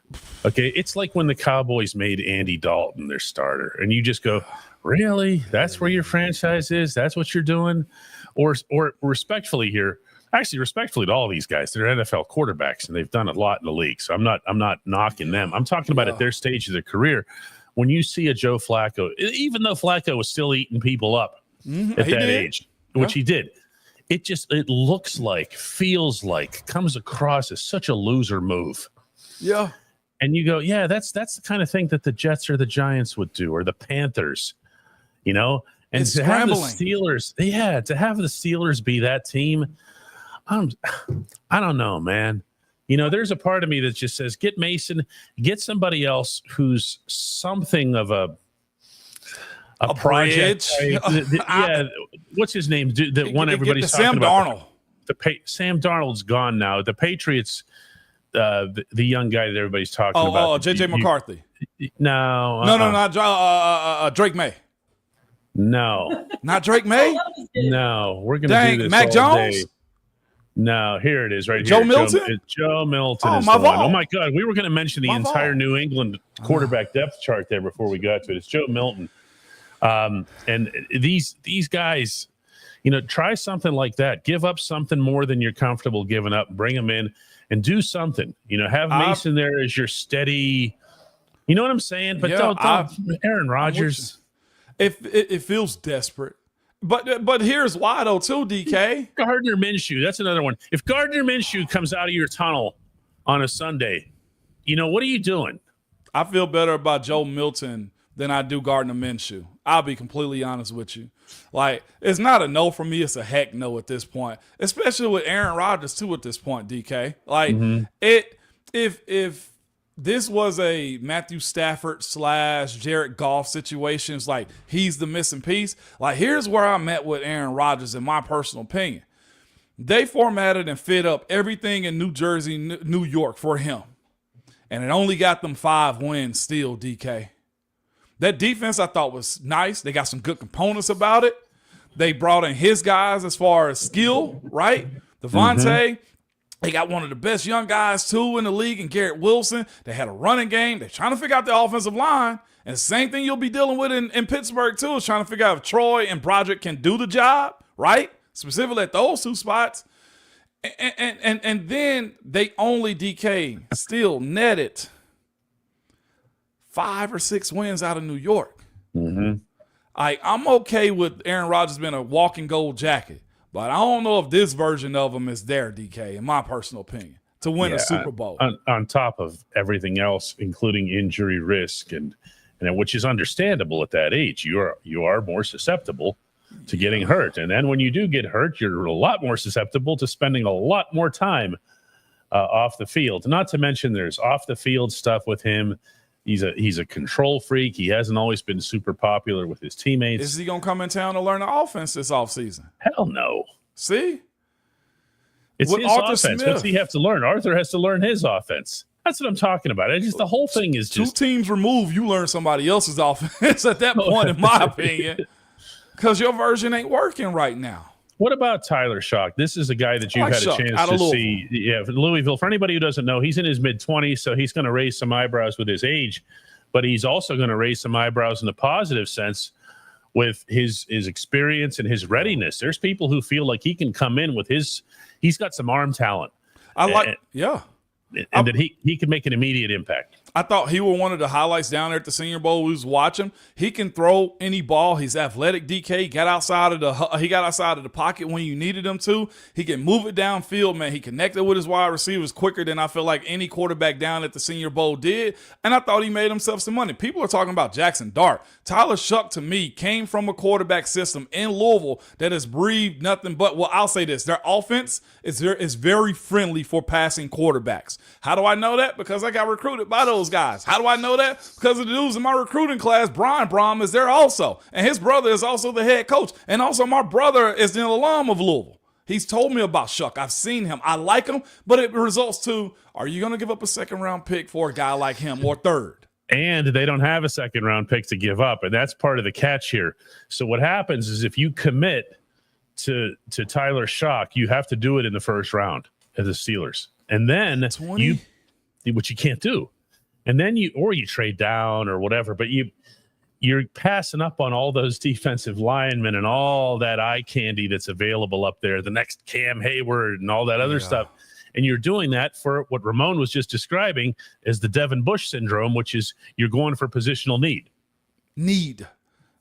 Okay, it's like when the Cowboys made Andy Dalton their starter, and you just go, really? That's where your franchise is? That's what you're doing? Or respectfully here, actually respectfully to all these guys, they're NFL quarterbacks and they've done a lot in the league. So I'm not knocking them. I'm talking about at their stage of their career. When you see a Joe Flacco, even though Flacco was still eating people up at that age, which he did, it looks like, feels like, comes across as such a loser move. Yeah. And you go, yeah, that's the kind of thing that the Jets or the Giants would do, or the Panthers. And it's to scrambling. have the Steelers be that team, I don't know, man. There's a part of me that just says, get Mason, get somebody else who's something of a project. What's his name? The one everybody's talking Sam about. Darnold. Sam Darnold's gone now. The Patriots, the young guy that everybody's talking about. Oh, J.J. McCarthy. No. Not Drake May. No. Not Drake May? No. We're going to do this Mac all Jones? day. No, here it is right Joe here. Milton? Joe Milton is my the one. fault. Oh, my God. We were going to mention the entire New England quarterback depth chart there before we got to it. It's Joe Milton. And these guys, try something like that. Give up something more than you're comfortable giving up. Bring them in and do something. Have Mason there as your steady. You know what I'm saying? But don't Aaron Rodgers. It feels desperate. But here's why though too, DK. Gardner Minshew, that's another one. If Gardner Minshew comes out of your tunnel on a Sunday, what are you doing? I feel better about Joe Milton than I do Gardner Minshew. I'll be completely honest with you. Like, it's not a no for me, it's a heck no at this point. Especially with Aaron Rodgers too at this point, DK. Like if this was a Matthew Stafford / Jared Goff situation, it's like he's the missing piece. Like, here's where I'm at with Aaron Rodgers, in my personal opinion. They formatted and fit up everything in New Jersey, New York for him. And it only got them 5 wins still, DK. That defense I thought was nice. They got some good components about it. They brought in his guys as far as skill, right? Devontae. They got one of the best young guys, too, in the league, and Garrett Wilson. They had a running game. They're trying to figure out the offensive line. And the same thing you'll be dealing with in Pittsburgh, too, is trying to figure out if Troy and Broderick can do the job, right? Specifically at those 2 spots. And then they only, DK, still netted 5 or 6 wins out of New York. I'm okay with Aaron Rodgers being a walking gold jacket. But I don't know if this version of him is there, DK, in my personal opinion, to win a Super Bowl. On top of everything else, including injury risk, and which is understandable at that age. You are more susceptible. to getting hurt. And then when you do get hurt, you're a lot more susceptible to spending a lot more time off the field. Not to mention there's off the field stuff with him. He's a control freak. He hasn't always been super popular with his teammates. Is he going to come in town to learn the offense this offseason? Hell no. See? It's with his Arthur offense. Smith. What's he have to learn? Arthur has to learn his offense. That's what I'm talking about. The whole thing is just... 2 teams removed, you learn somebody else's offense at that point, in my opinion, because your version ain't working right now. What about Tyler Shock? This is a guy that you've had a chance to see. Yeah, Louisville. For anybody who doesn't know, he's in his mid-20s, so he's going to raise some eyebrows with his age, but he's also going to raise some eyebrows in the positive sense with his experience and his readiness. There's people who feel like he can come in with he's got some arm talent. And that he can make an immediate impact. I thought he was one of the highlights down there at the Senior Bowl. We was watching. He can throw any ball. He's athletic. DK he got outside of the pocket when you needed him to. He can move it downfield, man. He connected with his wide receivers quicker than I feel like any quarterback down at the Senior Bowl did. And I thought he made himself some money. People are talking about Jackson Dart. Tyler Shough, to me, came from a quarterback system in Louisville that has breathed nothing but, well, I'll say this. Their offense is very friendly for passing quarterbacks. How do I know that? Because I got recruited by those guys. How do I know that? Because of the dudes in my recruiting class. Brian Brom is there also. And his brother is also the head coach. And also my brother is an alum of Louisville. He's told me about Shough. I've seen him. I like him. But it results to, are you going to give up a second-round pick for a guy like him or third? And they don't have a second-round pick to give up. And that's part of the catch here. So what happens is if you commit to Tyler Shough, you have to do it in the first round as the Steelers. And then which you can't do. And then you trade down or whatever, but you're passing up on all those defensive linemen and all that eye candy that's available up there, the next Cam Hayward and all that other stuff. And you're doing that for what Ramon was just describing as the Devin Bush syndrome, which is you're going for positional need.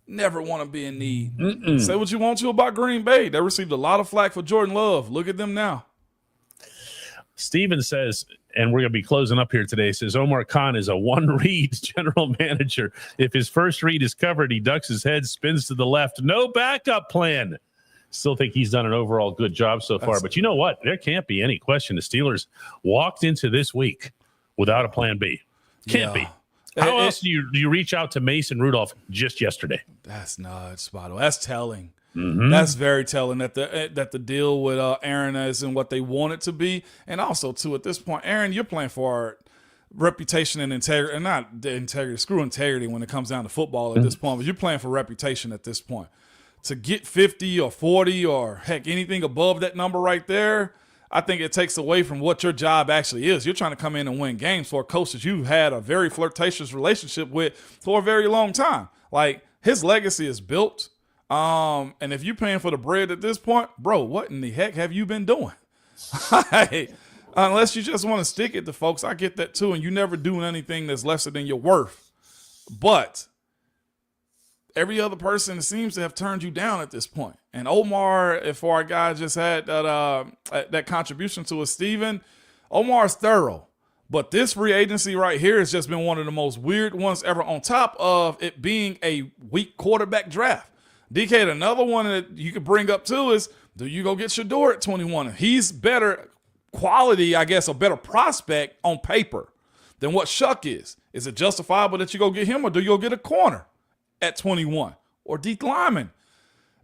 Never want to be in need. Say what you want to about Green Bay. They received a lot of flack for Jordan Love. Look at them now. Steven says, and we're going to be closing up here today, says Omar Khan is a one-read general manager. If his first read is covered, he ducks his head, spins to the left. No backup plan. Still think he's done an overall good job so far. But you know what? There can't be any question. The Steelers walked into this week without a plan B. Can't be. How else do you reach out to Mason Rudolph just yesterday? That's nuts, by the way. That's telling. That's very telling that the deal with Aaron isn't what they want it to be. And also, too, at this point, Aaron, you're playing for reputation and integrity, and not the integrity, screw integrity when it comes down to football at this point, but you're playing for reputation at this point. To get 50 or 40 or, heck, anything above that number right there, I think it takes away from what your job actually is. You're trying to come in and win games for a coach that you've had a very flirtatious relationship with for a very long time. Like, his legacy is built. And if you're paying for the bread at this point, bro, what in the heck have you been doing? Unless you just want to stick it to folks, I get that too. And you never do anything that's lesser than your worth. But every other person seems to have turned you down at this point. And Omar, if our guy just had that contribution to us, Steven, Omar's thorough. But this free agency right here has just been one of the most weird ones ever, on top of it being a weak quarterback draft. DK, another one that you could bring up too is, do you go get Shador at 21? He's better quality, I guess, a better prospect on paper than what Shough is. Is it justifiable that you go get him, or do you go get a corner at 21 or D lineman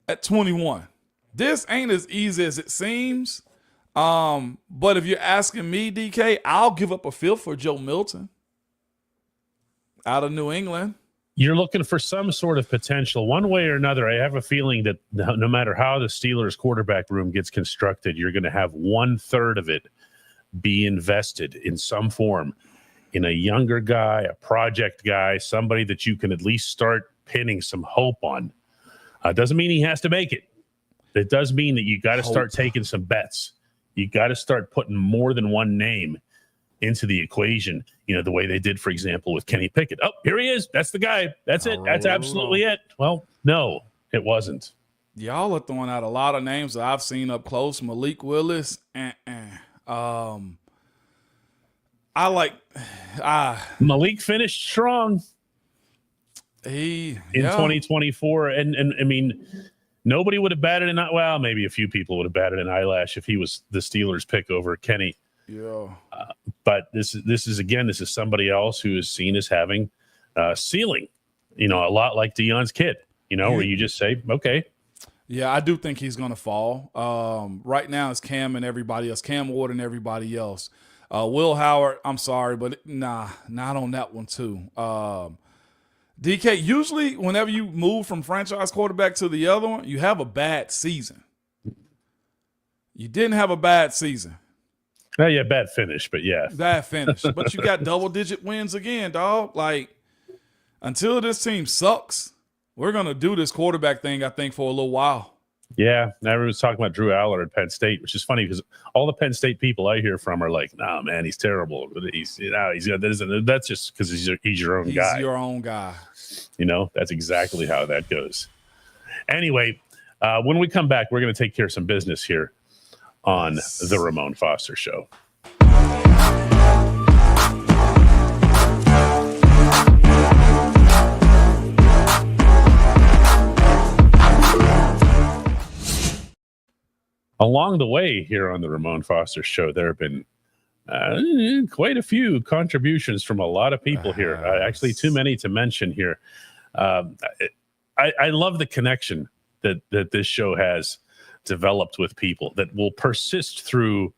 at 21? This ain't as easy as it seems. But if you're asking me, DK, I'll give up a fifth for Joe Milton out of New England. You're looking for some sort of potential one way or another. I have a feeling that no matter how the Steelers quarterback room gets constructed, you're going to have 1/3 of it be invested in some form in a younger guy, a project guy, somebody that you can at least start pinning some hope on. Doesn't mean he has to make it. It does mean that you got to start taking some bets. You got to start putting more than one name into the equation, the way they did, for example, with Kenny Pickett. Oh, here he is. That's the guy. That's it. That's absolutely it. Well, no, it wasn't. Y'all are throwing out a lot of names that I've seen up close. Malik Willis. Malik finished strong in 2024. And I mean, Nobody would have batted well, maybe a few people would have batted an eyelash if he was the Steelers pick over Kenny. Yeah. But this is somebody else who is seen as having ceiling, a lot like Dejan's kid, where you just say, okay. Yeah, I do think he's going to fall. Right now it's Cam and everybody else, Cam Ward and everybody else. Will Howard, I'm sorry, but not on that one too. DK, usually whenever you move from franchise quarterback to the other one, you have a bad season. You didn't have a bad season. Oh, yeah, bad finish, but yeah. Bad finish. But you got double-digit wins again, dog. Like, until this team sucks, we're going to do this quarterback thing, I think, for a little while. Yeah, everyone's talking about Drew Aller at Penn State, which is funny because all the Penn State people I hear from are like, "Nah, man, he's terrible. He's that's just because he's your own guy. He's your own guy. That's exactly how that goes." Anyway, when we come back, we're going to take care of some business here on the Ramon Foster Show. Along the way here on the Ramon Foster Show, there have been quite a few contributions from a lot of people here. Actually, too many to mention here. I love the connection that this show has developed with people that will persist through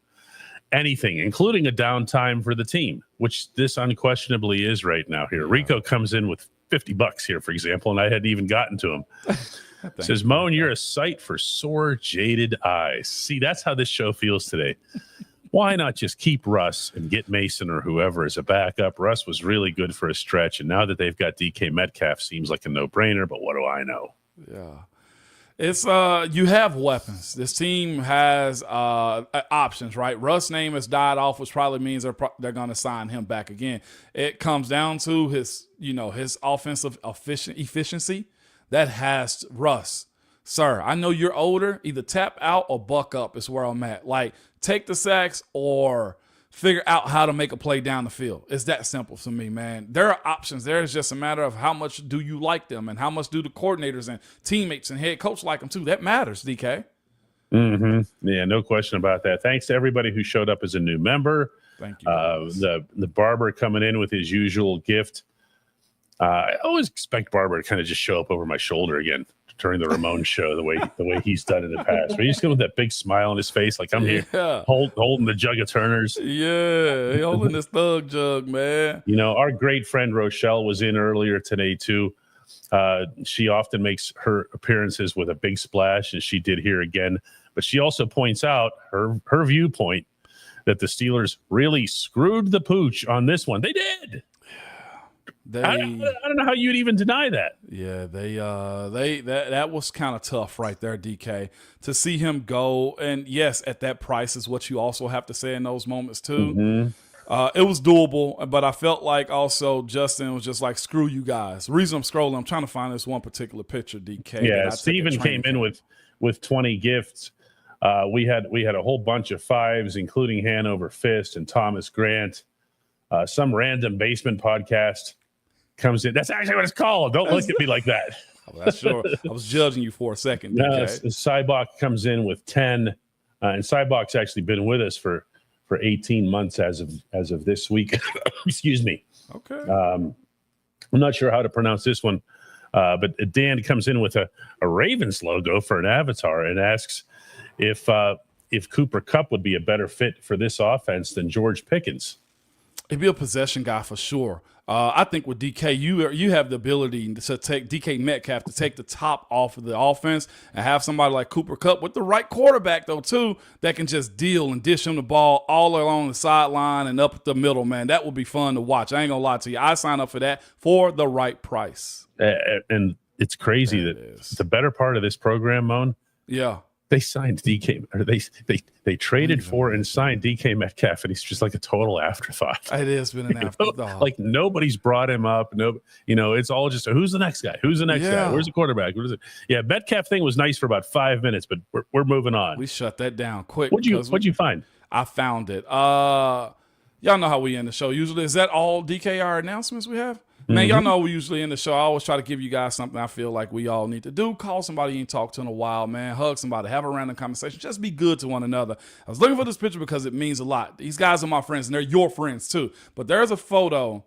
anything, including a downtime for the team, which this unquestionably is right now here. Rico comes in with $50 here, for example, and I hadn't even gotten to him. Says, Moan, you're a sight for sore, jaded eyes. See, that's how this show feels today. Why not just keep Russ and get Mason or whoever as a backup? Russ was really good for a stretch, and now that they've got DK Metcalf, seems like a no-brainer, but what do I know? Yeah. It's you have weapons. This team has options, right? Russ' name has died off, which probably means they're going to sign him back again. It comes down to his offensive efficiency. That has Russ. Sir, I know you're older. Either tap out or buck up is where I'm at. Like, take the sacks or figure out how to make a play down the field. It's that simple for me, man. There are options. There is just a matter of how much do you like them and how much do the coordinators and teammates and head coach like them too. That matters, DK. Mm-hmm. Yeah, no question about that. Thanks to everybody who showed up as a new member. Thank you. The barber coming in with his usual gift. I always expect Barber to kind of just show up over my shoulder again during the Ramon show, the way he's done in the past. But he's going with that big smile on his face, like I'm here holding the jug of Turners. Yeah, holding this thug jug, man. Our great friend Rochelle was in earlier today too. She often makes her appearances with a big splash, and she did here again. But she also points out her viewpoint that the Steelers really screwed the pooch on this one. They did. I don't know how you'd even deny that. Yeah, that was kind of tough right there, DK, to see him go. And yes, at that price is what you also have to say in those moments too. Mm-hmm. It was doable, but I felt like also Justin was just like, screw you guys. The reason I'm scrolling, I'm trying to find this one particular picture, DK. Yeah, Steven came in with 20 gifts. We had a whole bunch of fives, including Hanover Fist and Thomas Grant. Some random basement podcast comes in. That's actually what it's called. Don't look at me like that. That's sure. I was judging you for a second. Cybok comes in with 10, and Cybok's actually been with us for 18 months as of this week. Excuse me. Okay. I'm not sure how to pronounce this one, but Dan comes in with a Ravens logo for an avatar and asks if Cooper Kupp would be a better fit for this offense than George Pickens. He'd be a possession guy for sure. I think with DK, you have the ability to take DK Metcalf to take the top off of the offense and have somebody like Cooper Kupp with the right quarterback, though, too, that can just deal and dish him the ball all along the sideline and up the middle, man. That would be fun to watch. I ain't going to lie to you. I sign up for that for the right price. And it's crazy that the better part of this program, Moan, they signed DK, or they traded for and signed DK Metcalf, and he's just like a total afterthought. It has been an afterthought. Like nobody's brought him up. No, it's all just who's the next guy? Who's the next guy? Where's the quarterback? What is it? Yeah, Metcalf thing was nice for about 5 minutes, but we're moving on. We shut that down quick. What'd you find? I found it. Y'all know how we end the show usually. Is that all DK our announcements we have? Man, y'all know we usually in the show, I always try to give you guys something I feel like we all need to do. Call somebody you ain't talked to in a while, man. Hug somebody. Have a random conversation. Just be good to one another. I was looking for this picture because it means a lot. These guys are my friends, and they're your friends too. But there's a photo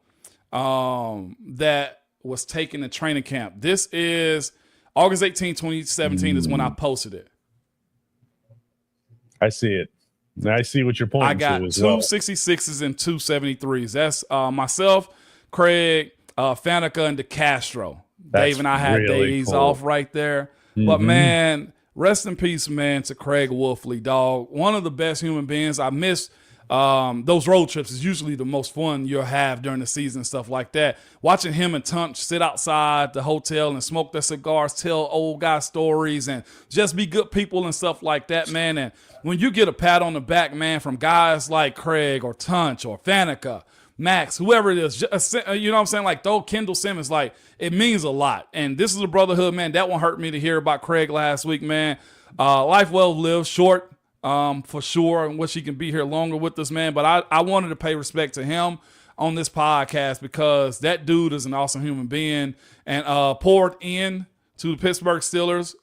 that was taken in training camp. This is August 18, 2017 is when I posted it. I see it. I see what you're pointing I got to as two well. 66s and two 73s. That's myself, Craig, Faneca, and DeCastro. Dave and I had really days cool. off right there. But, man, rest in peace, man, to Craig Wolfley, dog. One of the best human beings. I miss those road trips is usually the most fun you'll have during the season and stuff like that. Watching him and Tunch sit outside the hotel and smoke their cigars, tell old guy stories, and just be good people and stuff like that, man. And when you get a pat on the back, man, from guys like Craig or Tunch or Faneca, Max, whoever it is, you know what I'm saying? Like, though Kendall Simmons, like, it means a lot. And this is a brotherhood, man. That one hurt me to hear about Craig last week, man. Life well lived, short, for sure, and wish he can be here longer with us, man. But I wanted to pay respect to him on this podcast because that dude is an awesome human being and poured in to the Pittsburgh Steelers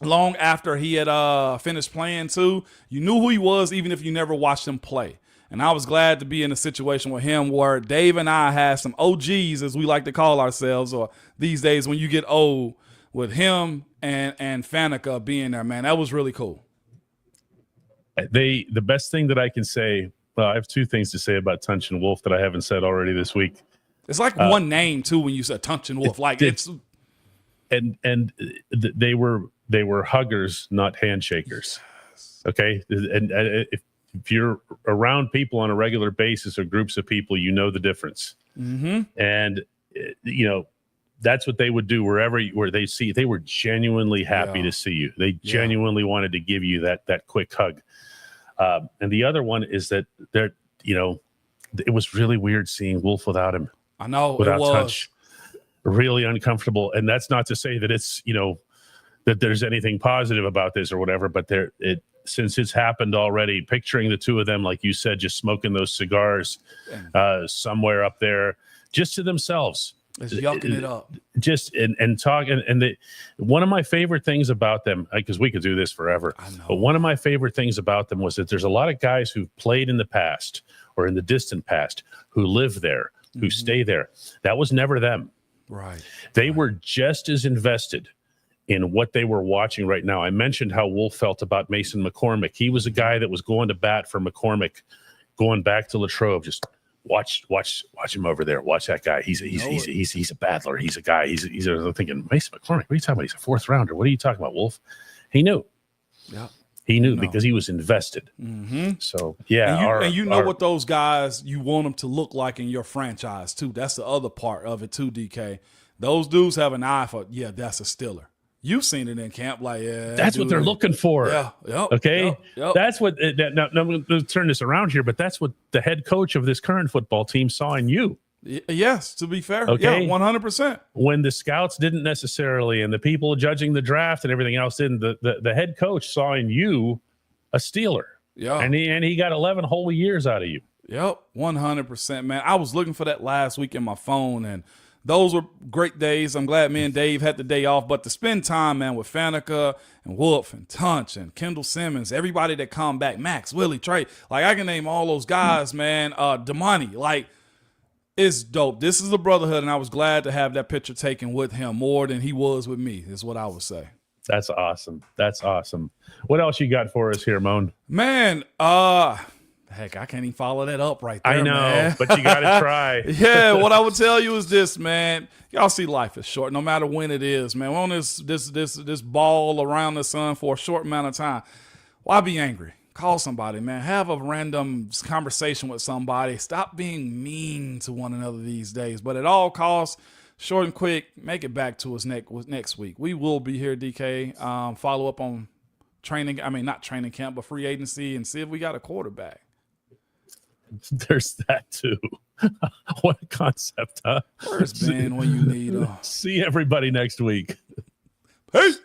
long after he had finished playing too. You knew who he was even if you never watched him play. And I was glad to be in a situation with him where Dave and I had some OGs, as we like to call ourselves, or these days when you get old, with him and Faneca being there, man. That was really cool. The best thing that I can say, well, I have two things to say about Tunch and Wolf that I haven't said already this week. It's like one name too when you said Tunch and Wolf. They were huggers, not handshakers. Okay, and if you're around people on a regular basis or groups of people, you know the difference. And you know that's what they would do where they see. They were genuinely happy to see you. They genuinely wanted to give you that quick hug. And the other one is that it was really weird seeing Wolf without him. I know, without it was. Touch. Really uncomfortable. And that's not to say that it's, that there's anything positive about this or whatever, but since it's happened already, picturing the two of them, like you said, just smoking those cigars somewhere up there, just to themselves. Just yucking it up. Just and talking. And one of my favorite things about them, because we could do this forever, I know. but one of my favorite things about them was that there's a lot of guys who've played in the past or in the distant past who live there, who stay there. That was never them. Right. They were just as invested in what they were watching right now. I mentioned how Wolf felt about Mason McCormick. He was a guy that was going to bat for McCormick, going back to Latrobe. Just watch him over there. Watch that guy. He's a battler. He's a guy. He's thinking, Mason McCormick, what are you talking about? He's a fourth rounder. What are you talking about, Wolf? He knew. Yeah. He knew because he was invested. So yeah, and you know what those guys you want them to look like in your franchise too. That's the other part of it too, DK. Those dudes have an eye for that's a Steeler. You've seen it in camp, like that's what they're looking for. Yeah. Okay. That's what. Now I'm going to turn this around here, but that's what the head coach of this current football team saw in you. Yes, to be fair. Okay. Yeah, 100%. When the scouts didn't necessarily, and the people judging the draft and everything else didn't, the head coach saw in you a Steeler. Yeah. And he got 11 whole years out of you. Yep, 100%, man. I was looking for that last week in my phone, and those were great days. I'm glad me and Dave had the day off, but to spend time, man, with Faneca and Wolf and Tunch and Kendall Simmons, everybody that come back, Max, Willie, Trey, like I can name all those guys, man. Damani, like, it's dope. This is a brotherhood, and I was glad to have that picture taken with him more than he was with me, is what I would say. That's awesome. That's awesome. What else you got for us here, Moan? Man, heck, I can't even follow that up right there, I know, man. but you got to try. Yeah, what I would tell you is this, man. Y'all see life is short, no matter when it is, man. We're on this ball around the sun for a short amount of time. Why be angry? Call somebody, man. Have a random conversation with somebody. Stop being mean to one another these days. But at all costs, short and quick, make it back to us next week. We will be here, DK. Follow up on not training camp, but free agency, and see if we got a quarterback. There's that too. What a concept, huh? Where's Ben when you need him? See everybody next week. Peace.